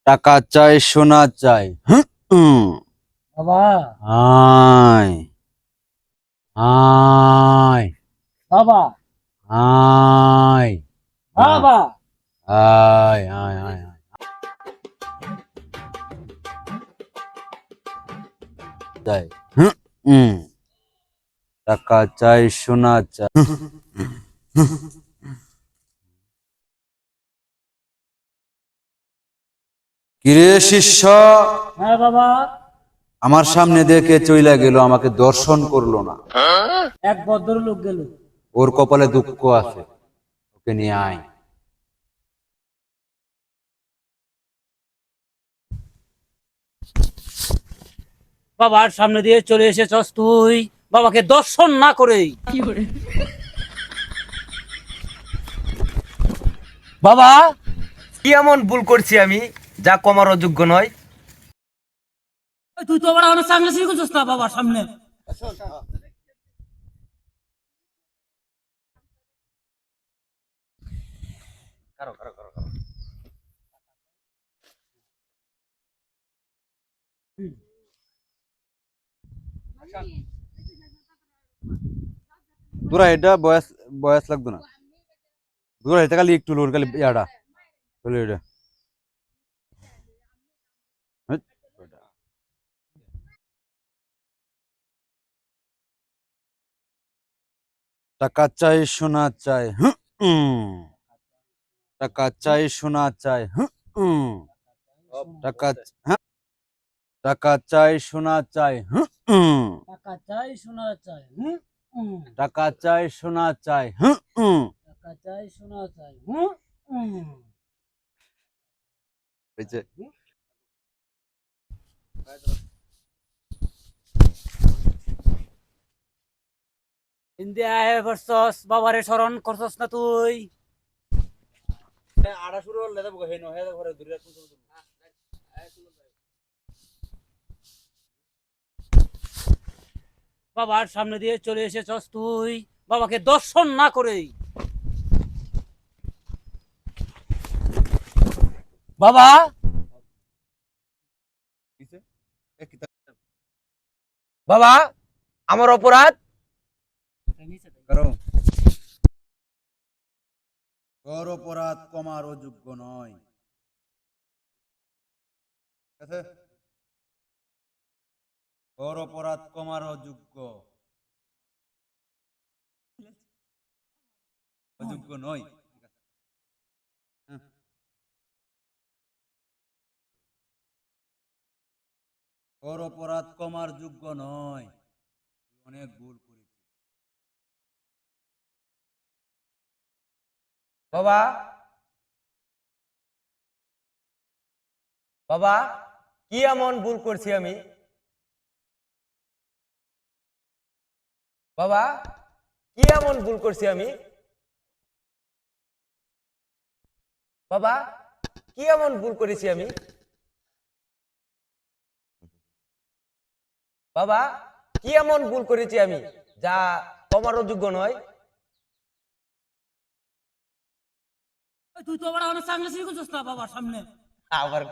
টাকা চাই সোনা চাই বাবা আয় আয় বাবা আয় বাবা আয় আয় আয় আয় চাই টাকা চাই সোনা চাই কিরে শিষ্য হ্যাঁ বাবা। আমার সামনে দেখে চইলা গেল, আমাকে দর্শন করলো না। এক ভদ্রলোক গেল। ওর কপালে দুঃখ আছে, ওকে নিয়ে আয়। বাবার সামনে দিয়ে চলে এসেছস তুই, বাবাকে দর্শন না করেই। বাবা কি এমন ভুল করছি আমি যা কমার অযোগ্য নয়? তুই তো আবার আমার সামনে শুরু করছিস না বাবার সামনে। তোরা এটা বয়স বয়স লাগতো না, তোরা এটা খালি একটু লোর খালি ইয়াটা বলে এটা হেৎ, বেটা। টাকা চাই সোনা চাই টাকা চাই সোনা চাই টাকা হ্যাঁ টাকা চাই সোনা চাই টাকা চাই সোনা চাই টাকা চাই সোনা চাই টাকা চাই সোনা চাই হয়েছে। ইন্ডিয়া ভার্সেস বাবারে স্মরণ করছস না তুই? আড়া শুরু হলে দেবো হেন হে ঘরে দূরে বাবার সামনে দিয়ে চলে এসেছস তুই, বাবাকে দর্শন না করেই। বাবা বাবা, আমার অপরাধ। করো, তোর অপরাধ কমার অযোগ্য নয়। ঠিক আছে? তোর অপরাধ কমার অযোগ্য অযোগ্য নয়। হ্যাঁ। তোর অপরাধ কমার যোগ্য নয়, তুই অনেক ভুল করেছিস। বাবা, বাবা, কি এমন ভুল করছি আমি? বাবা, কি এমন ভুল করছি আমি? বাবা, কি এমন ভুল করেছি আমি? বাবা, কি এমন ভুল করেছি আমি যা কমার অযোগ্য নয়? তুই তো আবার আমার সামনে শুরু করছিস না বাবার সামনে। আবার